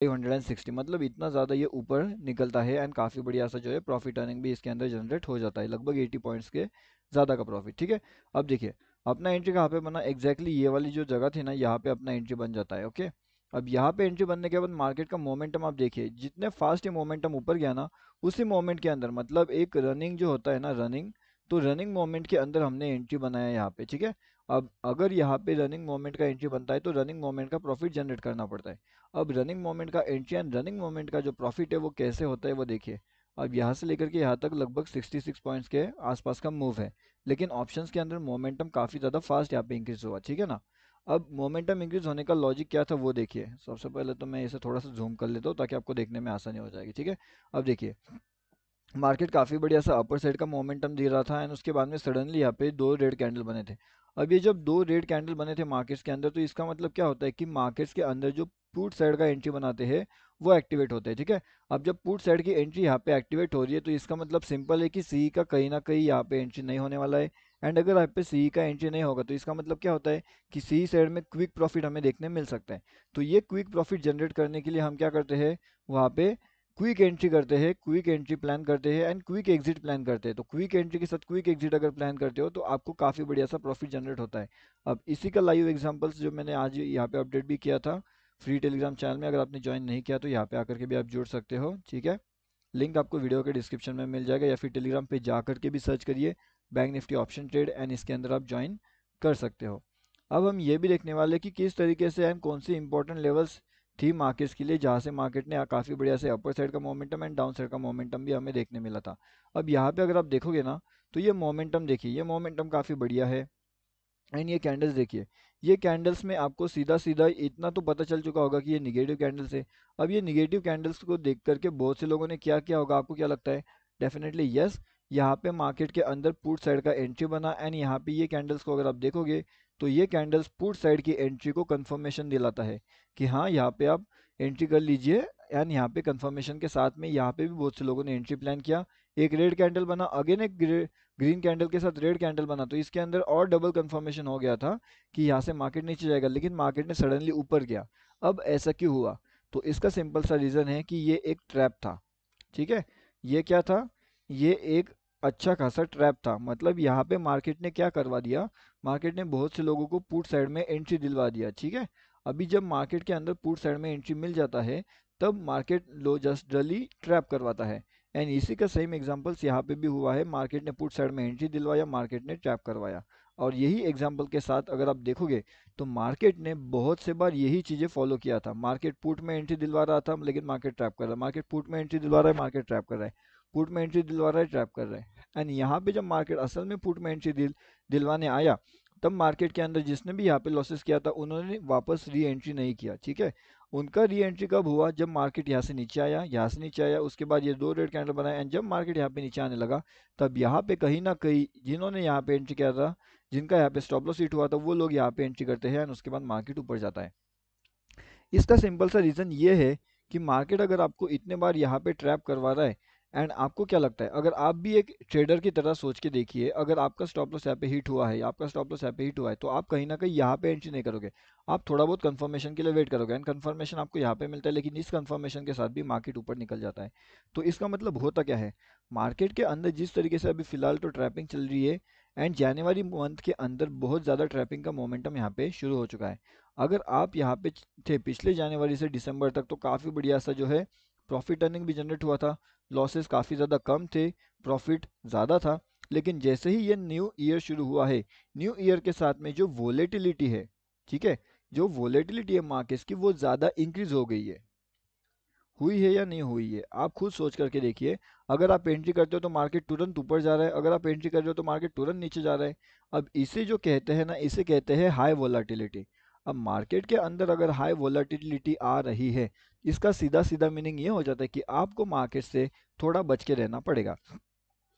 560, मतलब इतना ज़्यादा ये ऊपर निकलता है एंड काफ़ी बढ़िया सा जो है प्रॉफिट अर्निंग भी इसके अंदर जनरेट हो जाता है, लगभग 80 पॉइंट्स के ज़्यादा का प्रॉफिट। ठीक है, अब देखिए अपना एंट्री कहाँ पे बना, एग्जैक्टली ये वाली जो जगह थी ना, यहाँ पे अपना एंट्री बन जाता है। ओके, अब यहाँ पे एंट्री बनने के बाद मार्केट का मोमेंटम आप देखिए, जितने फास्ट ये मोमेंटम ऊपर गया ना, उसी मोमेंट के अंदर मतलब एक रनिंग जो होता है ना, रनिंग, तो रनिंग मोमेंट के अंदर हमने एंट्री बनाया यहाँ पे। ठीक है, अब अगर यहाँ पे रनिंग मोमेंट का एंट्री बनता है तो रनिंग मोमेंट का प्रॉफिट जनरेट करना पड़ता है। अब रनिंग मोमेंट का एंट्री एंड रनिंग मोमेंट का जो प्रॉफिट है वो कैसे होता है वो देखिए। अब यहाँ से लेकर के यहाँ तक लगभग 66 पॉइंट्स के आसपास का मूव है, लेकिन ऑप्शंस के अंदर मोमेंटम काफ़ी ज़्यादा फास्ट यहाँ पे इंक्रीज हुआ। ठीक है ना, अब मोमेंटम इंक्रीज होने का लॉजिक क्या था वो देखिए। सबसे पहले तो मैं इसे थोड़ा सा जूम कर लेता हूँ ताकि आपको देखने में आसानी हो जाएगी। ठीक है, अब देखिए मार्केट काफ़ी बढ़िया सा अपर साइड का मोमेंटम दे रहा था एंड उसके बाद में सडनली यहाँ पे दो रेड कैंडल बने थे। अब ये जब दो रेड कैंडल बने थे मार्केट्स के अंदर, तो इसका मतलब क्या होता है कि मार्केट्स के अंदर जो पुट साइड का एंट्री बनाते हैं वो एक्टिवेट होते हैं। ठीक है, अब जब पुट साइड की एंट्री यहाँ पे एक्टिवेट हो रही है तो इसका मतलब सिंपल है कि सी का कहीं ना कहीं यहाँ पे एंट्री नहीं होने वाला है। एंड अगर यहाँ पे सी का एंट्री नहीं होगा तो इसका मतलब क्या होता है कि सी साइड में क्विक प्रॉफिट हमें देखने मिल सकता है। तो ये क्विक प्रॉफिट जनरेट करने के लिए हम क्या करते हैं, वहाँ पे क्विक एंट्री करते हैं, क्विक एंट्री प्लान करते हैं एंड क्विक एग्जिट प्लान करते हैं। तो क्विक एंट्री के साथ क्विक एग्जिट अगर प्लान करते हो तो आपको काफ़ी बढ़िया सा प्रॉफिट जनरेट होता है। अब इसी का लाइव एग्जांपल्स जो मैंने आज यहाँ पे अपडेट भी किया था फ्री टेलीग्राम चैनल में, अगर आपने ज्वाइन नहीं किया तो यहाँ पे आकर के भी आप जुड़ सकते हो। ठीक है, लिंक आपको वीडियो के डिस्क्रिप्शन में मिल जाएगा या फिर टेलीग्राम पे जा करके भी सर्च करिए bank Nifty option trade and इसके अंदर आप ज्वाइन कर सकते हो। अब हम ये भी देखने वाले कि किस तरीके से एंड कौन सी इंपॉर्टेंट लेवल्स थी मार्केट्स के लिए जहाँ से मार्केट ने काफ़ी बढ़िया से अपर साइड का मोमेंटम एंड डाउन साइड का मोमेंटम भी हमें देखने मिला था। अब यहाँ पे अगर आप देखोगे ना तो ये मोमेंटम देखिए, ये मोमेंटम काफ़ी बढ़िया है एंड ये कैंडल्स देखिए, ये कैंडल्स में आपको सीधा सीधा इतना तो पता चल चुका होगा कि ये निगेटिव कैंडल्स है। अब ये निगेटिव कैंडल्स को देख करके बहुत से लोगों ने क्या किया होगा, आपको क्या लगता है? डेफिनेटली यस, यहाँ पे मार्केट के अंदर पुट साइड का एंट्री बना एंड यहाँ पे ये कैंडल्स को अगर आप देखोगे तो ये कैंडल्स पुट साइड की एंट्री को कंफर्मेशन दिलाता है कि हाँ यहाँ पे आप एंट्री कर लीजिए। एंड यहाँ पे कंफर्मेशन के साथ में यहाँ पे भी बहुत से लोगों ने एंट्री प्लान किया। एक रेड कैंडल बना, अगेन एक ग्रीन कैंडल के साथ रेड कैंडल बना, तो इसके अंदर और डबल कंफर्मेशन हो गया था कि यहाँ से मार्केट नीचे जाएगा, लेकिन मार्केट ने सडनली ऊपर गया। अब ऐसा क्यों हुआ? तो इसका सिंपल सा रीज़न है कि ये एक ट्रैप था। ठीक है, ये क्या था? ये एक अच्छा खासा ट्रैप था। मतलब यहाँ पे मार्केट ने क्या करवा दिया, मार्केट ने बहुत से लोगों को पुट साइड में एंट्री दिलवा दिया। ठीक है, अभी जब मार्केट के अंदर पुट साइड में एंट्री मिल जाता है तब मार्केट लो जस्टली ट्रैप करवाता है। एंड इसी का सेम एग्जांपल्स यहाँ पे भी हुआ है, मार्केट ने पुट साइड में एंट्री दिलवाया, मार्केट ने ट्रैप करवाया। और यही एग्जांपल के साथ अगर आप देखोगे तो मार्केट ने बहुत से बार यही चीज़ें फॉलो किया था। मार्केट पुट में एंट्री दिलवा रहा था लेकिन मार्केट ट्रैप कर रहा है, मार्केट पुट में एंट्री दिलवा रहा है, मार्केट ट्रैप कर रहा है, पुट में एंट्री दिलवा रहा है, ट्रैप कर रहा है। एंड यहाँ पे जब मार्केट असल में पुट में एंट्री दिलवाने आया तब मार्केट के अंदर जिसने भी यहाँ पे लॉसेस किया था उन्होंने वापस री एंट्री नहीं किया। ठीक है, उनका री एंट्री कब हुआ? जब मार्केट यहाँ से नीचे आया, यहाँ से नीचे आया, उसके बाद ये दो रेड कैंडल बनाया एंड जब मार्केट यहाँ पे नीचे आने लगा तब यहाँ पे कहीं ना कहीं जिन्होंने यहाँ पे एंट्री किया था, जिनका यहाँ पे स्टॉप लॉस हिट हुआ था, वो लोग यहाँ पे एंट्री करते हैं एंड उसके बाद मार्केट ऊपर जाता है। इसका सिंपल सा रीज़न ये है कि मार्केट अगर आपको इतने बार यहाँ पे ट्रैप करवा रहा है एंड आपको क्या लगता है, अगर आप भी एक ट्रेडर की तरह सोच के देखिए, अगर आपका स्टॉप लॉस यहाँ पे हिट हुआ है, आपका स्टॉप लॉस यहाँ पे हिट हुआ है, तो आप कहीं ना कहीं यहाँ पे एंट्री नहीं करोगे, आप थोड़ा बहुत कंफर्मेशन के लिए वेट करोगे एंड कंफर्मेशन आपको यहाँ पे मिलता है, लेकिन इस कंफर्मेशन के साथ भी मार्केट ऊपर निकल जाता है। तो इसका मतलब होता क्या है, मार्केट के अंदर जिस तरीके से अभी फिलहाल तो ट्रैपिंग चल रही है एंड जनवरी मंथ के अंदर बहुत ज़्यादा ट्रैपिंग का मोमेंटम यहाँ पे शुरू हो चुका है। अगर आप यहाँ पे थे पिछले जनवरी से दिसंबर तक तो काफ़ी बढ़िया सा जो है प्रॉफिट अर्निंग भी जनरेट हुआ था, लॉसेस काफ़ी ज़्यादा कम थे, प्रॉफिट ज़्यादा था। लेकिन जैसे ही ये न्यू ईयर शुरू हुआ है, न्यू ईयर के साथ में जो वोलेटिलिटी है, ठीक है, जो वोलेटिलिटी है मार्केट्स की वो ज़्यादा इंक्रीज हो गई है। हुई है या नहीं हुई है, आप खुद सोच करके देखिए। अगर आप एंट्री करते हो तो मार्केट तुरंत ऊपर जा रहा है, अगर आप एंट्री कर रहे हो तो मार्केट तुरंत नीचे जा रहा है। अब इसे जो कहते हैं ना, इसे कहते हैं हाई वोलाटिलिटी। अब मार्केट के अंदर अगर हाई वोलाटिलिटी आ रही है, इसका सीधा सीधा मीनिंग ये हो जाता है कि आपको मार्केट से थोड़ा बच के रहना पड़ेगा।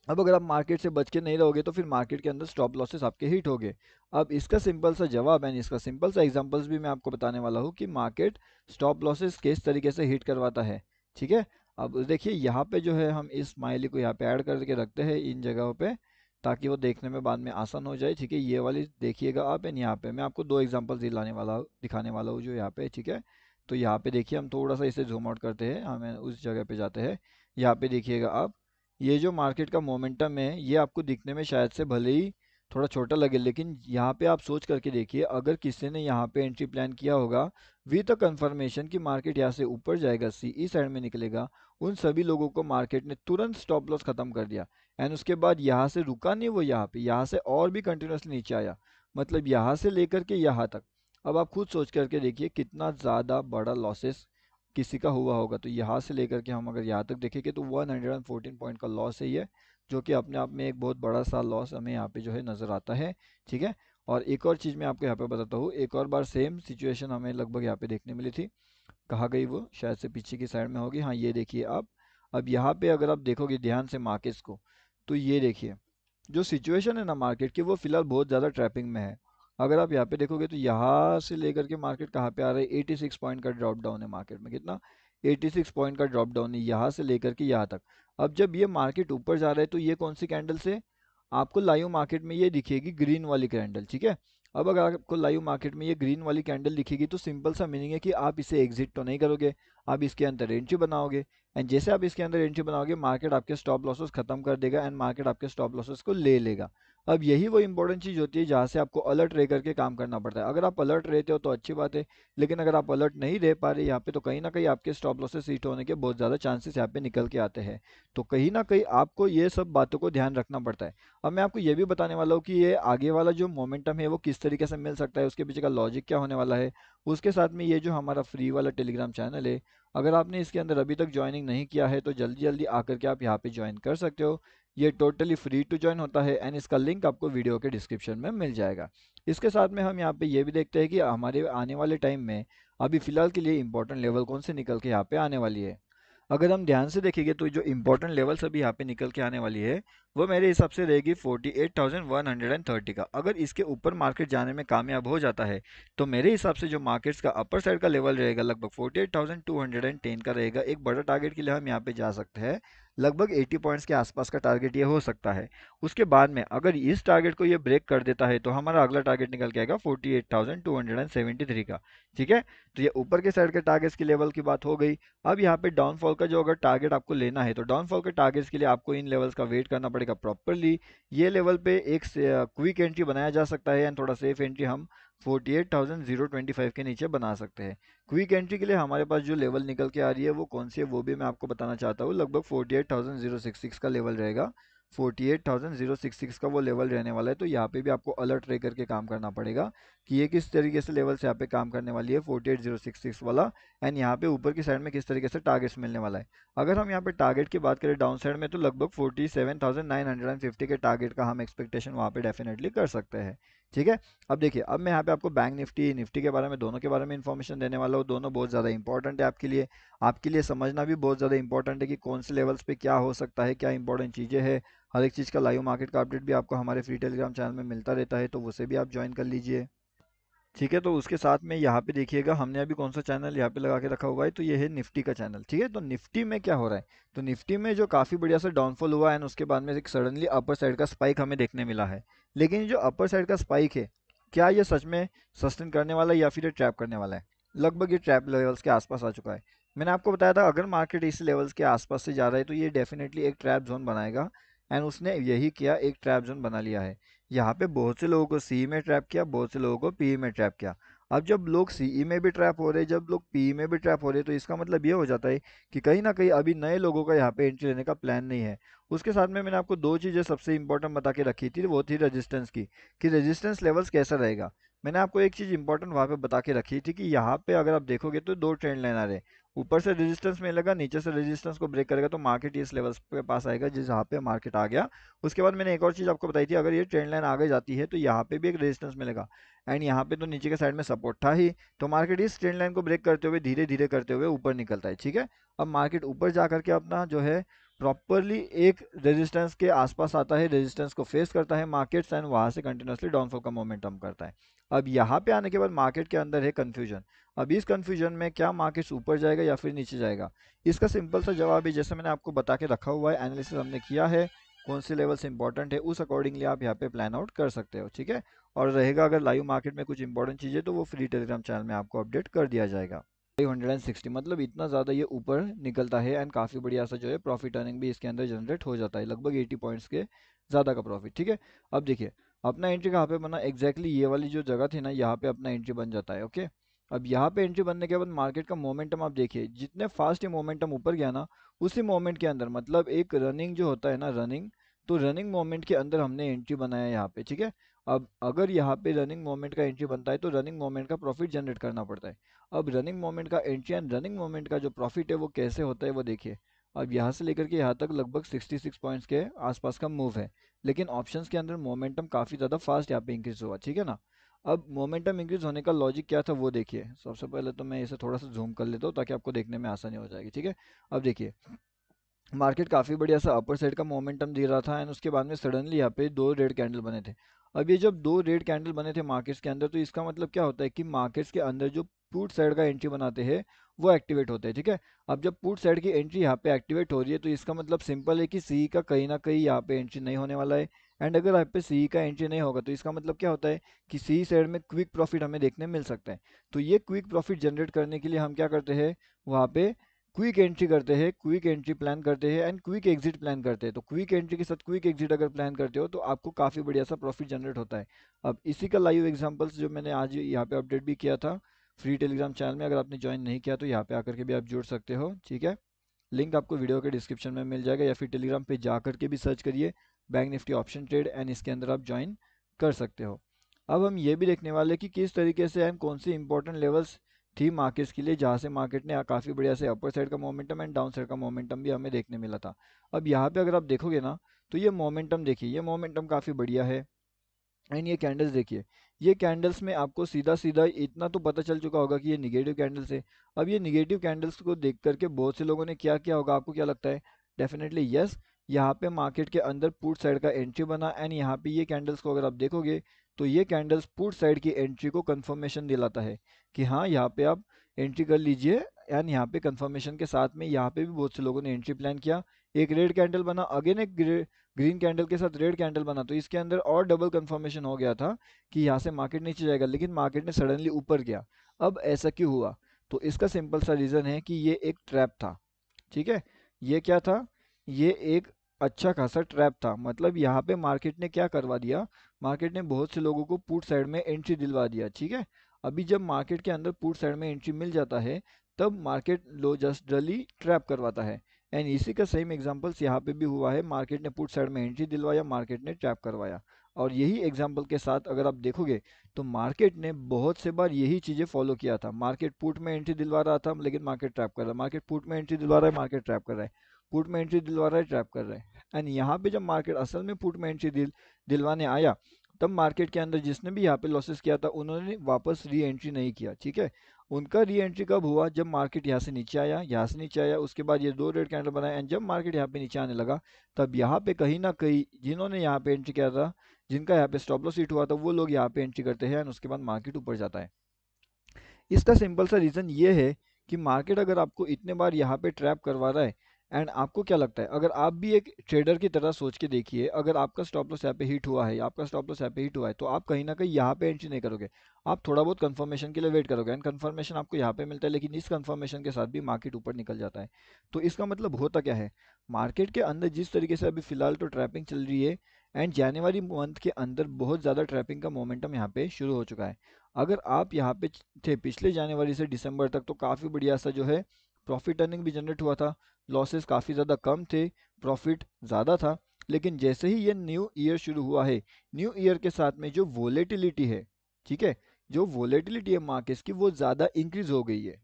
अब अगर आप मार्केट से बच के नहीं रहोगे तो फिर मार्केट के अंदर स्टॉप लॉसेस आपके हिट होंगे। अब इसका सिंपल सा जवाब है, इसका सिंपल सा एग्जांपल्स भी मैं आपको बताने वाला हूँ कि मार्केट स्टॉप लॉसेस किस तरीके से हिट करवाता है। ठीक है, अब देखिए यहाँ पे जो है हम इस स्माइली को यहाँ पे ऐड करके रखते हैं इन जगहों पे ताकि वो देखने में बाद में आसान हो जाए। ठीक है, ये वाली देखिएगा आप एंड यहाँ पे मैं आपको दो एग्जाम्पल्स दिखाने वाला हूँ जो यहाँ पे। ठीक है, तो यहाँ पे देखिए हम थोड़ा सा इसे जूम आउट करते हैं, हमें उस जगह पे जाते हैं। यहाँ पे देखिएगा आप, ये जो मार्केट का मोमेंटम है ये आपको दिखने में शायद से भले ही थोड़ा छोटा लगे, लेकिन यहाँ पे आप सोच करके देखिए, अगर किसी ने यहाँ पे एंट्री प्लान किया होगा विद द कंफर्मेशन कि मार्केट यहाँ से ऊपर जाएगा, सीई साइड में निकलेगा, उन सभी लोगों को मार्केट ने तुरंत स्टॉप लॉस खत्म कर दिया। एंड उसके बाद यहाँ से रुका नहीं, वो यहाँ से और भी कंटिन्यूसली नीचे आया, मतलब यहाँ से लेकर के यहाँ तक। अब आप खुद सोच करके देखिए कितना ज़्यादा बड़ा लॉसेस किसी का हुआ होगा। तो यहाँ से लेकर के हम अगर यहाँ तक देखेंगे तो 114 पॉइंट का लॉस है ये, जो कि अपने आप में एक बहुत बड़ा सा लॉस हमें यहाँ पे जो है नज़र आता है। ठीक है, और एक और चीज़ मैं आपको यहाँ पे बताता हूँ, एक और बार सेम सिचुएशन हमें लगभग यहाँ पे देखने मिली थी। कहाँ गई वो, शायद से पीछे की साइड में होगी, हाँ ये देखिए आप। अब यहाँ पे अगर आप देखोगे ध्यान से मार्केट्स को, तो ये देखिए जो सिचुएशन है ना मार्केट की, वो फिलहाल बहुत ज़्यादा ट्रैपिंग में है। अगर आप यहाँ पे देखोगे तो यहाँ से लेकर के मार्केट कहाँ पे आ रहा है, 86 पॉइंट का ड्रॉप डाउन है मार्केट में। कितना, 86 पॉइंट का ड्रॉप डाउन है यहाँ से लेकर के यहाँ तक। अब जब ये मार्केट ऊपर जा रहा है तो ये कौन सी कैंडल से आपको लाइव मार्केट में ये दिखेगी, ग्रीन वाली कैंडल। ठीक है, अब अगर आपको लाइव मार्केट में ये ग्रीन वाली कैंडल दिखेगी तो सिंपल सा मीनिंग है कि आप इसे एग्जिट तो नहीं करोगे, आप इसके अंदर एंट्री बनाओगे। एंड जैसे आप इसके अंदर एंट्री बनाओगे, मार्केट आपके स्टॉप लॉसेस खत्म कर देगा एंड मार्केट आपके स्टॉप लॉसेस को ले लेगा। अब यही वो इंपॉर्टेंट चीज़ होती है जहाँ से आपको अलर्ट रह करके काम करना पड़ता है। अगर आप अलर्ट रहते हो तो अच्छी बात है, लेकिन अगर आप अलर्ट नहीं रह पा रहे यहाँ पे, तो कहीं ना कहीं आपके स्टॉप लॉसेस हिट होने के बहुत ज़्यादा चांसेस यहाँ पे निकल के आते हैं। तो कहीं ना कहीं आपको ये सब बातों को ध्यान रखना पड़ता है। अब मैं आपको ये भी बताने वाला हूँ कि ये आगे वाला जो मोमेंटम है वो किस तरीके से मिल सकता है, उसके पीछे का लॉजिक क्या होने वाला है। उसके साथ में ये जो हमारा फ्री वाला टेलीग्राम चैनल है, अगर आपने इसके अंदर अभी तक ज्वाइनिंग नहीं किया है तो जल्दी जल्दी आकर के आप यहाँ पे ज्वाइन कर सकते हो। ये टोटली फ्री टू ज्वाइन होता है एंड इसका लिंक आपको वीडियो के डिस्क्रिप्शन में मिल जाएगा। इसके साथ में हम यहाँ पे ये भी देखते हैं कि हमारे आने वाले टाइम में अभी फिलहाल के लिए इंपॉर्टेंट लेवल कौन से निकल के यहाँ पे आने वाली है। अगर हम ध्यान से देखेंगे तो जो इंपॉर्टेंट लेवल्स अभी यहाँ पे निकल के आने वाली है, वो मेरे हिसाब से रहेगी 48,130 का। अगर इसके ऊपर मार्केट जाने में कामयाब हो जाता है तो मेरे हिसाब से जो मार्केट्स का अपर साइड का लेवल रहेगा लगभग 48,210 का रहेगा। एक बड़ा टारगेट के लिए हम यहाँ पे जा सकते हैं, लगभग 80 पॉइंट्स के आसपास का टारगेट ये हो सकता है। उसके बाद में अगर इस टारगेट को ये ब्रेक कर देता है तो हमारा अगला टारगेट निकल के आएगा 48,273 का। ठीक है, तो ये ऊपर के साइड के टारगेट्स की लेवल की बात हो गई। अब यहाँ पे डाउनफॉल का जो अगर टारगेट आपको लेना है तो डाउनफॉल के टारगेट्स के लिए आपको इन लेवल्स का वेट करना पड़ेगा प्रॉपरली। ये लेवल पे एक क्विक एंट्री बनाया जा सकता है एंड थोड़ा सेफ एंट्री हम 48,025 के नीचे बना सकते हैं। क्विक एंट्री के लिए हमारे पास जो लेवल निकल के आ रही है वो कौन सी है वो भी मैं आपको बताना चाहता हूँ। लगभग 48,066 का लेवल रहेगा, 48,066 का वो लेवल रहने वाला है। तो यहाँ पे भी आपको अलर्ट रह करके काम करना पड़ेगा कि ये किस तरीके से लेवल से यहाँ पे काम करने वाली है 48,066 वाला, एंड यहाँ पे ऊपर की साइड में किस तरीके से टारगेट्स मिलने वाला है। अगर हम यहाँ पे टारगेट की बात करें डाउन साइड में तो लगभग 47,950 के टारगेट का हम एक्सपेक्टेशन वहाँ पे डेफिनेटली कर सकते हैं। ठीक है, अब देखिए, अब मैं यहाँ पे आपको बैंक निफ्टी निफ्टी के बारे में, दोनों के बारे में इन्फॉर्मेशन देने वाला हूँ। दोनों बहुत ज़्यादा इंपॉर्टेंट है आपके लिए समझना भी बहुत ज़्यादा इंपॉर्टेंट है कि कौन से लेवल्स पे क्या हो सकता है, क्या इंपॉर्टेंट चीज़ें हैं। हर एक चीज़ का लाइव मार्केट का अपडेट भी आपको हमारे फ्री टेलीग्राम चैनल में मिलता रहता है, तो उसे भी आप ज्वाइन कर लीजिए। ठीक है, तो उसके साथ में यहाँ पे देखिएगा हमने अभी कौन सा चैनल यहाँ पे लगा के रखा हुआ है, तो ये है निफ्टी का चैनल। ठीक है, तो निफ्टी में क्या हो रहा है, तो निफ्टी में जो काफ़ी बढ़िया सा डाउनफॉल हुआ है उसके बाद में एक सडनली अपर साइड का स्पाइक हमें देखने मिला है। लेकिन जो अपर साइड का स्पाइक है, क्या ये सच में सस्टेन करने वाला है या फिर ये ट्रैप करने वाला है। लगभग ये ट्रैप लेवल्स के आसपास आ चुका है। मैंने आपको बताया था अगर मार्केट इस लेवल्स के आसपास से जा रहा है तो ये डेफिनेटली एक ट्रैप जोन बनाएगा, एंड उसने यही किया, एक ट्रैप जोन बना लिया है। यहाँ पे बहुत से लोगों को सी में ट्रैप किया, बहुत से लोगों को पी में ट्रैप किया। अब जब लोग सीई में भी ट्रैप हो रहे हैं, जब लोग पी में भी ट्रैप हो रहे हैं, तो इसका मतलब ये हो जाता है कि कहीं ना कहीं अभी नए लोगों का यहाँ पे एंट्री लेने का प्लान नहीं है। उसके साथ में मैंने आपको दो चीज़ें सबसे इंपॉर्टेंट बता के रखी थी, वो थी रेजिस्टेंस की, कि रेजिस्टेंस लेवल्स कैसा रहेगा। मैंने आपको एक चीज़ इंपॉर्टेंट वहाँ पे बता के रखी थी कि यहाँ पे अगर आप देखोगे तो दो ट्रेंड लाइन आ रहे हैं, ऊपर से रेजिस्टेंस मिलेगा, नीचे से रेजिस्टेंस को ब्रेक करेगा तो मार्केट इस लेवल्स के पास आएगा जिस जहाँ पे मार्केट आ गया। उसके बाद मैंने एक और चीज़ आपको बताई थी, अगर ये ट्रेंड लाइन आगे जाती है तो यहाँ पे भी एक रेजिस्टेंस मिलेगा, एंड यहाँ पे तो नीचे के साइड में सपोर्ट था ही, तो मार्केट इस ट्रेंड लाइन को ब्रेक करते हुए धीरे धीरे करते हुए ऊपर निकलता है। ठीक है, अब मार्केट ऊपर जा करके अपना जो है प्रॉपरली एक रेजिस्टेंस के आसपास आता है, रेजिस्टेंस को फेस करता है मार्केट्स, एंड वहां से कंटिन्यूसली डाउनफॉल का मोमेंटम करता है। अब यहाँ पे आने के बाद मार्केट के अंदर है कंफ्यूजन। अब इस कंफ्यूजन में क्या मार्केट्स ऊपर जाएगा या फिर नीचे जाएगा, इसका सिंपल सा जवाब है जैसे मैंने आपको बता के रखा हुआ है, एनालिसिस हमने किया है, कौन से लेवल्स इंपॉर्टेंट है उस अकॉर्डिंगली आप यहाँ पे प्लान आउट कर सकते हो। ठीक है, और रहेगा अगर लाइव मार्केट में कुछ इंपॉर्टेंट चीज़ें तो वो फ्री टेलीग्राम चैनल में आपको अपडेट कर दिया जाएगा। 560, मतलब इतना ज़्यादा ये ऊपर निकलता है एंड काफ़ी बढ़िया सा जो है प्रॉफिट अर्निंग भी इसके अंदर जनरेट हो जाता है, लगभग 80 पॉइंट्स के ज़्यादा का प्रॉफिट। ठीक है, अब देखिए अपना एंट्री कहाँ पे बना, एग्जैक्टली ये वाली जो जगह थी ना, यहाँ पे अपना एंट्री बन जाता है। ओके, अब यहाँ पे एंट्री बनने के बाद मार्केट का मोमेंटम आप देखिए, जितने फास्ट ये मोमेंटम ऊपर गया ना, उसी मोमेंट के अंदर मतलब एक रनिंग जो होता है ना, रनिंग, तो रनिंग मोमेंट के अंदर हमने एंट्री बनाया यहाँ पे। ठीक है, अब अगर यहाँ पे रनिंग मोमेंट का एंट्री बनता है तो रनिंग मोमेंट का प्रॉफिट जनरेट करना पड़ता है। अब रनिंग मोमेंट का एंट्री एंड रनिंग मोमेंट का जो प्रॉफिट है वो कैसे होता है वो देखिए। अब यहाँ से लेकर के यहाँ तक लगभग 66 पॉइंट्स के आसपास का मूव है, लेकिन ऑप्शंस के अंदर मोमेंटम काफ़ी ज़्यादा फास्ट यहाँ पे इंक्रीज हुआ। ठीक है ना, अब मोमेंटम इंक्रीज होने का लॉजिक क्या था वो देखिए। सबसे पहले तो मैं इसे थोड़ा सा जूम कर लेता हूँ ताकि आपको देखने में आसानी हो जाएगी। ठीक है, अब देखिए मार्केट काफ़ी बढ़िया सा अपर साइड का मोमेंटम दे रहा था एंड उसके बाद में सडनली यहाँ पे दो रेड कैंडल बने थे। अब ये जब दो रेड कैंडल बने थे मार्केट्स के अंदर, तो इसका मतलब क्या होता है कि मार्केट्स के अंदर जो पुट साइड का एंट्री बनाते हैं वो एक्टिवेट होते हैं। ठीक है, अब जब पुट साइड की एंट्री यहाँ पे एक्टिवेट हो रही है तो इसका मतलब सिंपल है कि सी का कहीं ना कहीं यहाँ पे एंट्री नहीं होने वाला है। एंड अगर यहाँ पे सी का एंट्री नहीं होगा तो इसका मतलब क्या होता है कि सी साइड में क्विक प्रॉफिट हमें देखने मिल सकता है। तो ये क्विक प्रॉफिट जनरेट करने के लिए हम क्या करते हैं, वहाँ पे क्विक एंट्री करते हैं, क्विक एंट्री प्लान करते हैं एंड क्विक एग्जिट प्लान करते हैं। तो क्विक एंट्री के साथ क्विक एग्जिट अगर प्लान करते हो तो आपको काफ़ी बढ़िया सा प्रॉफिट जनरेट होता है। अब इसी का लाइव एग्जांपल्स जो मैंने आज यहाँ पे अपडेट भी किया था फ्री टेलीग्राम चैनल में, अगर आपने ज्वाइन नहीं किया तो यहाँ पे आकर के भी आप जुड़ सकते हो। ठीक है, लिंक आपको वीडियो के डिस्क्रिप्शन में मिल जाएगा या फिर टेलीग्राम पे जा करके भी सर्च करिए bank Nifty option trade and इसके अंदर आप ज्वाइन कर सकते हो। अब हम ये भी देखने वाले कि किस तरीके से एंड कौन सी इंपॉर्टेंट लेवल्स थी मार्केट्स के लिए जहाँ से मार्केट ने काफ़ी बढ़िया से अपर साइड का मोमेंटम एंड डाउन साइड का मोमेंटम भी हमें देखने मिला था। अब यहाँ पे अगर आप देखोगे ना तो ये मोमेंटम देखिए, ये मोमेंटम काफ़ी बढ़िया है एंड ये कैंडल्स देखिए, ये कैंडल्स में आपको सीधा सीधा इतना तो पता चल चुका होगा कि ये निगेटिव कैंडल्स है। अब ये निगेटिव कैंडल्स को देख करके बहुत से लोगों ने क्या किया होगा, आपको क्या लगता है? डेफिनेटली यस, यहाँ पे मार्केट के अंदर पुट साइड का एंट्री बना एंड यहाँ पे ये कैंडल्स को अगर आप देखोगे तो ये कैंडल्स पुट साइड की एंट्री को कंफर्मेशन दिलाता है कि हाँ यहाँ पे आप एंट्री कर लीजिए। एंड यहाँ पे कंफर्मेशन के साथ में यहाँ पे भी बहुत से लोगों ने एंट्री प्लान किया, एक रेड कैंडल बना, अगेन एक ग्रीन कैंडल के साथ रेड कैंडल बना, तो इसके अंदर और डबल कंफर्मेशन हो गया था कि यहाँ से मार्केट नीचे जाएगा, लेकिन मार्केट ने सडनली ऊपर गया। अब ऐसा क्यों हुआ? तो इसका सिंपल सा रीज़न है कि ये एक ट्रैप था। ठीक है, ये क्या था? ये एक अच्छा खासा ट्रैप था। मतलब यहाँ पे मार्केट ने क्या करवा दिया, मार्केट ने बहुत से लोगों को पुट साइड में एंट्री दिलवा दिया। ठीक है, अभी जब मार्केट के अंदर पुट साइड में एंट्री मिल जाता है तब मार्केट लो जस्टली ट्रैप करवाता है। एंड इसी का सेम एग्जांपल्स यहाँ पे भी हुआ है, मार्केट ने पुट साइड में एंट्री दिलवाया, मार्केट ने ट्रैप करवाया। और यही एग्जांपल के साथ अगर आप देखोगे तो मार्केट ने बहुत से बार यही चीज़ें फॉलो किया था। मार्केट पुट में एंट्री दिलवा रहा था लेकिन मार्केट ट्रैप कर रहा है, मार्केट पुट में एंट्री दिलवा रहा है, मार्केट ट्रैप कर रहा है, पुट में एंट्री दिलवा रहा है, ट्रैप कर रहा है। एंड यहाँ पे जब मार्केट असल में पुट में एंट्री दिलवाने आया तब मार्केट के अंदर जिसने भी यहाँ पे लॉसेस किया था उन्होंने वापस री एंट्री नहीं किया। ठीक है, उनका री एंट्री कब हुआ? जब मार्केट यहाँ से नीचे आया, यहाँ से नीचे आया, उसके बाद ये दो रेड कैंडल बनाया एंड जब मार्केट यहाँ पे नीचे आने लगा तब यहाँ पे कहीं ना कहीं जिन्होंने यहाँ पे एंट्री किया था, जिनका यहाँ पे स्टॉप लॉस हिट हुआ था, वो लोग यहाँ पे एंट्री करते हैं एंड उसके बाद मार्केट ऊपर जाता है। इसका सिंपल सा रीज़न ये है कि मार्केट अगर आपको इतने बार यहाँ पे ट्रैप करवा रहा है एंड आपको क्या लगता है, अगर आप भी एक ट्रेडर की तरह सोच के देखिए, अगर आपका स्टॉप लॉस यहाँ पे हिट हुआ है, आपका स्टॉप लॉस यहाँ पे हिट हुआ है, तो आप कहीं ना कहीं यहाँ पे एंट्री नहीं करोगे, आप थोड़ा बहुत कंफर्मेशन के लिए वेट करोगे एंड कंफर्मेशन आपको यहाँ पे मिलता है, लेकिन इस कंफर्मेशन के साथ भी मार्केट ऊपर निकल जाता है। तो इसका मतलब होता क्या है, मार्केट के अंदर जिस तरीके से अभी फिलहाल तो ट्रैपिंग चल रही है एंड जनवरी मंथ के अंदर बहुत ज़्यादा ट्रैपिंग का मोमेंटम यहाँ पे शुरू हो चुका है। अगर आप यहाँ पे थे पिछले जनवरी से दिसंबर तक तो काफ़ी बढ़िया सा जो है प्रॉफिट अर्निंग भी जनरेट हुआ था, लॉसेस काफ़ी ज़्यादा कम थे, प्रॉफिट ज़्यादा था। लेकिन जैसे ही ये न्यू ईयर शुरू हुआ है, न्यू ईयर के साथ में जो वोलेटिलिटी है, ठीक है, जो वोलेटिलिटी है मार्केट्स की वो ज़्यादा इंक्रीज हो गई है।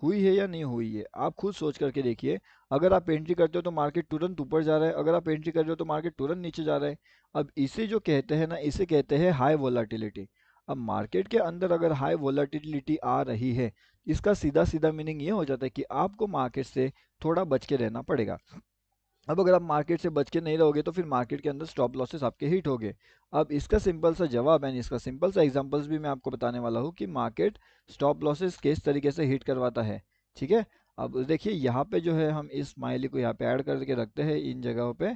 हुई है या नहीं हुई है, आप खुद सोच करके देखिए। अगर आप एंट्री करते हो तो मार्केट तुरंत ऊपर जा रहा है, अगर आप एंट्री कर रहे हो तो मार्केट तुरंत नीचे जा रहा है। अब इसे जो कहते हैं ना, इसे कहते हैं हाई वोलाटिलिटी। अब मार्केट के अंदर अगर हाई वोलाटिलिटी आ रही है, इसका सीधा सीधा मीनिंग ये हो जाता है कि आपको मार्केट से थोड़ा बच के रहना पड़ेगा। अब अगर आप मार्केट से बच के नहीं रहोगे तो फिर मार्केट के अंदर स्टॉप लॉसेस आपके हिट हो गए। अब इसका सिंपल सा जवाब है, इसका सिंपल सा एग्जांपल्स भी मैं आपको बताने वाला हूँ कि मार्केट स्टॉप लॉसेस किस तरीके से हिट करवाता है। ठीक है, अब देखिए यहाँ पे जो है हम इस स्माइली को यहाँ पे ऐड करके रखते हैं इन जगहों पे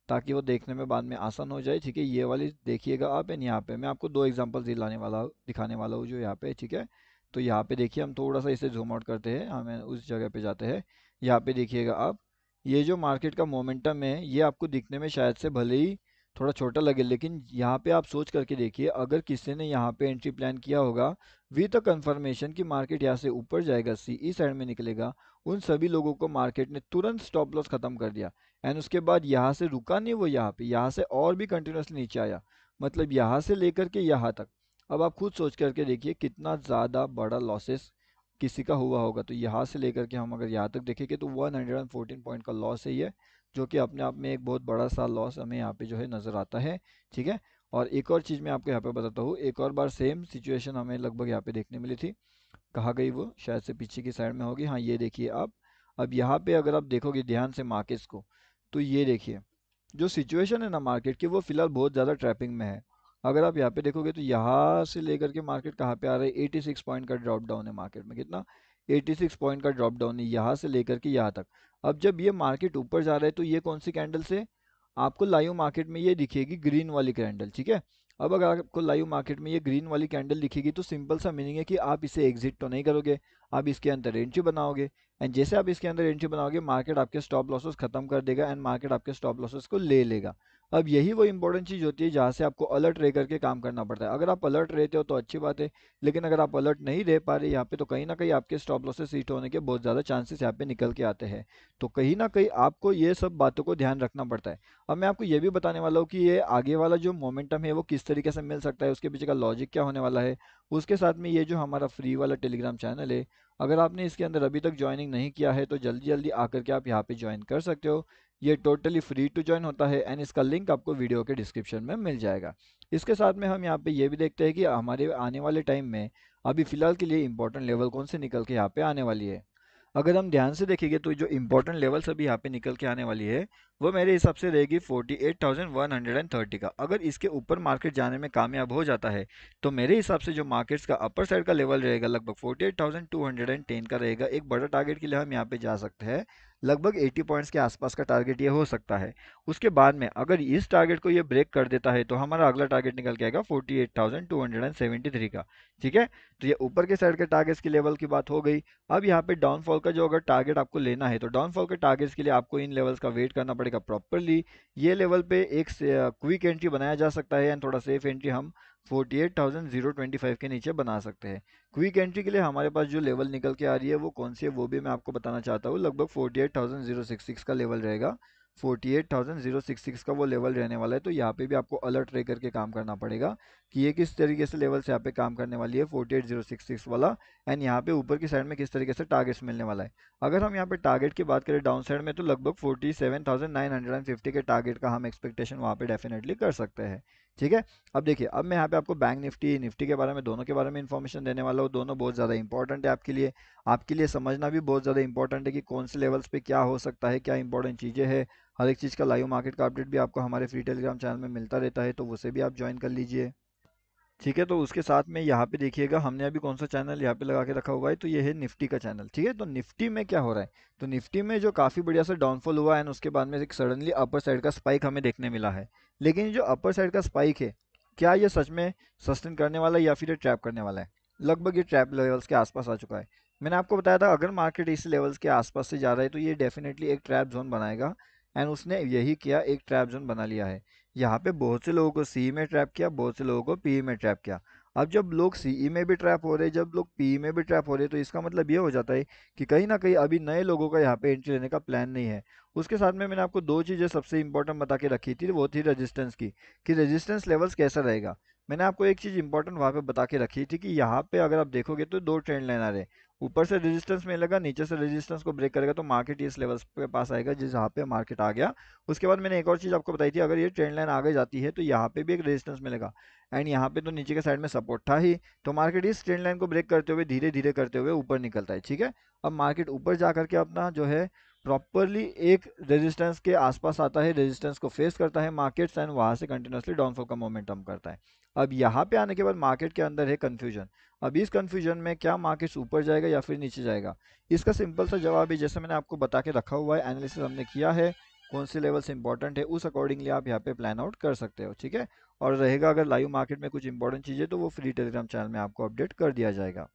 ताकि वो देखने में बाद में आसान हो जाए। ठीक है, ये वाली देखिएगा आप एंड यहाँ पे मैं आपको दो एग्जाम्पल्स दिलाने वाला दिखाने वाला हूँ जो यहाँ पे। ठीक है, तो यहाँ पे देखिए हम थोड़ा सा इसे जूम आउट करते हैं, हमें उस जगह पे जाते हैं। यहाँ पे देखिएगा आप, ये जो मार्केट का मोमेंटम है ये आपको दिखने में शायद से भले ही थोड़ा छोटा लगे, लेकिन यहाँ पे आप सोच करके देखिए, अगर किसी ने यहाँ पे एंट्री प्लान किया होगा विद अ कंफर्मेशन कि मार्केट यहाँ से ऊपर जाएगा, सीई साइड में निकलेगा, उन सभी लोगों को मार्केट ने तुरंत स्टॉप लॉस खत्म कर दिया। एंड उसके बाद यहाँ से रुका नहीं वो, यहाँ से और भी कंटिन्यूसली नीचे आया, मतलब यहाँ से लेकर के यहाँ तक। अब आप खुद सोच करके देखिए कितना ज़्यादा बड़ा लॉसेस किसी का हुआ होगा। तो यहाँ से लेकर के हम अगर यहाँ तक देखेंगे तो 114 पॉइंट का लॉस है ये, जो कि अपने आप में एक बहुत बड़ा सा लॉस हमें यहाँ पे जो है नज़र आता है। ठीक है। और एक और चीज़ मैं आपको यहाँ पे बताता हूँ, एक और बार सेम सिचुएशन हमें लगभग यहाँ पे देखने मिली थी। कहाँ गई वो, शायद से पीछे की साइड में होगी। हाँ ये देखिए आप, अब यहाँ पे अगर आप देखोगे ध्यान से मार्केट्स को, तो ये देखिए जो सिचुएशन है ना मार्केट की, वो फिलहाल बहुत ज़्यादा ट्रैपिंग में है। अगर आप यहाँ पे देखोगे तो यहाँ से लेकर के मार्केट कहाँ पे आ रहा है, 86 पॉइंट का ड्रॉप डाउन है मार्केट में। कितना, 86 पॉइंट का ड्रॉप डाउन है यहाँ से लेकर के यहाँ तक। अब जब ये मार्केट ऊपर जा रहा है तो ये कौन सी कैंडल से आपको लाइव मार्केट में ये दिखेगी, ग्रीन वाली कैंडल। ठीक है। अब अगर आपको लाइव मार्केट में ये ग्रीन वाली कैंडल दिखेगी तो सिंपल सा मीनिंग है कि आप इसे एग्जिट तो नहीं करोगे, आप इसके अंदर एंट्री बनाओगे। एंड जैसे आप इसके अंदर एंट्री बनाओगे, मार्केट आपके स्टॉप लॉसेस खत्म कर देगा एंड मार्केट आपके स्टॉप लॉसेस को ले लेगा। अब यही वो इंपॉर्टेंट चीज़ होती है जहाँ से आपको अलर्ट रह करके काम करना पड़ता है। अगर आप अलर्ट रहते हो तो अच्छी बात है, लेकिन अगर आप अलर्ट नहीं रह पा रहे यहाँ पे, तो कहीं ना कहीं आपके स्टॉप लॉसेस हिट होने के बहुत ज़्यादा चांसेस यहाँ पे निकल के आते हैं। तो कहीं ना कहीं आपको ये सब बातों को ध्यान रखना पड़ता है। अब मैं आपको ये भी बताने वाला हूँ कि ये आगे वाला जो मोमेंटम है वो किस तरीके से मिल सकता है, उसके पीछे का लॉजिक क्या होने वाला है। उसके साथ में ये जो हमारा फ्री वाला टेलीग्राम चैनल है, अगर आपने इसके अंदर अभी तक ज्वाइनिंग नहीं किया है तो जल्दी जल्दी आकर के आप यहाँ पे ज्वाइन कर सकते हो। ये टोटली फ्री टू ज्वाइन होता है एंड इसका लिंक आपको वीडियो के डिस्क्रिप्शन में मिल जाएगा। इसके साथ में हम यहाँ पे ये भी देखते हैं कि हमारे आने वाले टाइम में अभी फिलहाल के लिए इंपॉर्टेंट लेवल कौन से निकल के यहाँ पे आने वाली है। अगर हम ध्यान से देखेंगे तो जो इंपॉर्टेंट लेवल्स अभी यहाँ पे निकल के आने वाली है, वो मेरे हिसाब से रहेगी 48,130 का। अगर इसके ऊपर मार्केट जाने में कामयाब हो जाता है तो मेरे हिसाब से जो मार्केट्स का अपर साइड का लेवल रहेगा लगभग 48,210 का रहेगा। एक बड़ा टारगेट के लिए हम यहाँ पे जा सकते हैं, लगभग 80 पॉइंट्स के आसपास का टारगेट ये हो सकता है। उसके बाद में अगर इस टारगेट को ये ब्रेक कर देता है तो हमारा अगला टारगेट निकल के आएगा 48,273 का। ठीक है। तो ये ऊपर के साइड के टारगेट्स की लेवल की बात हो गई। अब यहाँ पे डाउनफॉल का जो अगर टारगेट आपको लेना है तो डाउनफॉल के टारगेट्स के लिए आपको इन लेवल्स का वेट करना पड़ेगा प्रॉपरली। ये लेवल पे एक क्विक एंट्री बनाया जा सकता है एंड थोड़ा सेफ एंट्री हम 48,025 के नीचे बना सकते हैं। क्विक एंट्री के लिए हमारे पास जो लेवल निकल के आ रही है वो कौन सी है वो भी मैं आपको बताना चाहता हूँ। लगभग 48,066 का लेवल रहेगा, 48,066 का वो लेवल रहने वाला है। तो यहाँ पे भी आपको अलर्ट रह करके काम करना पड़ेगा कि ये किस तरीके से लेवल से यहाँ पे काम करने वाली है 48,066 वाला, एंड यहाँ पे ऊपर की साइड में किस तरीके से टारगेट्स मिलने वाला है। अगर हम यहाँ पे टारगेट की बात करें डाउन साइड में तो लगभग 47,950 के टारगेट का हम एक्सपेक्टेशन वहाँ पे डेफिनेटली कर सकते हैं। ठीक है। अब देखिए, अब मैं यहाँ पे आपको बैंक निफ्टी निफ्टी के बारे में, दोनों के बारे में इन्फॉर्मेशन देने वाला हूँ। दोनों बहुत ज़्यादा इंपॉर्टेंट है आपके लिए, समझना भी बहुत ज़्यादा इंपॉर्टेंट है कि कौन से लेवल्स पे क्या हो सकता है, क्या इंपॉर्टेंट चीज़ें हैं। हर एक चीज़ का लाइव मार्केट का अपडेट भी आपको हमारे फ्री टेलीग्राम चैनल में मिलता रहता है, तो उसे भी आप ज्वाइन कर लीजिए। ठीक है। तो उसके साथ में यहाँ पे देखिएगा हमने अभी कौन सा चैनल यहाँ पे लगा के रखा हुआ है, तो ये है निफ्टी का चैनल। ठीक है। तो निफ्टी में क्या हो रहा है, तो निफ्टी में जो काफ़ी बढ़िया सा डाउनफॉल हुआ है उसके बाद में एक सडनली अपर साइड का स्पाइक हमें देखने मिला है। लेकिन ये जो अपर साइड का स्पाइक है, क्या ये सच में सस्टेन करने वाला है या फिर ये ट्रैप करने वाला है। लगभग ये ट्रैप लेवल्स के आसपास आ चुका है। मैंने आपको बताया था अगर मार्केट इस लेवल्स के आसपास से जा रहा है तो ये डेफिनेटली एक ट्रैप जोन बनाएगा, एंड उसने यही किया, एक ट्रैप जोन बना लिया है। यहाँ पे बहुत से लोगों को सी में ट्रैप किया, बहुत से लोगों को पी में ट्रैप किया। अब जब लोग सीई में भी ट्रैप हो रहे हैं, जब लोग पी में भी ट्रैप हो रहे हैं, तो इसका मतलब ये हो जाता है कि कहीं ना कहीं अभी नए लोगों का यहाँ पे एंट्री लेने का प्लान नहीं है। उसके साथ में मैंने आपको दो चीज़ें सबसे इंपॉर्टेंट बता के रखी थी, वो थी रेजिस्टेंस की, कि रेजिस्टेंस लेवल्स कैसा रहेगा। मैंने आपको एक चीज़ इंपॉर्टेंट वहाँ पे बता के रखी थी कि यहाँ पे अगर आप देखोगे तो दो ट्रेंड लाइन आ रहे हैं, ऊपर से रेजिस्टेंस मिलेगा, नीचे से रेजिस्टेंस को ब्रेक करेगा तो मार्केट इस लेवल्स पे पास आएगा जिस यहाँ पे मार्केट आ गया। उसके बाद मैंने एक और चीज़ आपको बताई थी, अगर ये ट्रेंड लाइन आगे जाती है तो यहाँ पे भी एक रेजिस्टेंस मिलेगा, एंड यहाँ पे तो नीचे के साइड में सपोर्ट था ही। तो मार्केट इस ट्रेंड लाइन को ब्रेक करते हुए धीरे धीरे करते हुए ऊपर निकलता है। ठीक है। अब मार्केट ऊपर जा करके अपना जो है प्रॉपरली एक रेजिस्टेंस के आसपास आता है, रेजिस्टेंस को फेस करता है मार्केट्स, एंड वहां से कंटिन्यूसली डाउनफॉल का मोमेंटम करता है। अब यहाँ पे आने के बाद मार्केट के अंदर है कंफ्यूजन। अब इस कंफ्यूजन में क्या मार्केट्स ऊपर जाएगा या फिर नीचे जाएगा, इसका सिंपल सा जवाब है जैसे मैंने आपको बता के रखा हुआ है, एनालिसिस हमने किया है, कौन से लेवल से इंपॉर्टेंट है उस अकॉर्डिंगली आप यहाँ पे प्लान आउट कर सकते हो। ठीक है। और रहेगा अगर लाइव मार्केट में कुछ इंपॉर्टेंट चीज़ें तो वो फ्री टेलीग्राम चैनल में आपको अपडेट कर दिया जाएगा।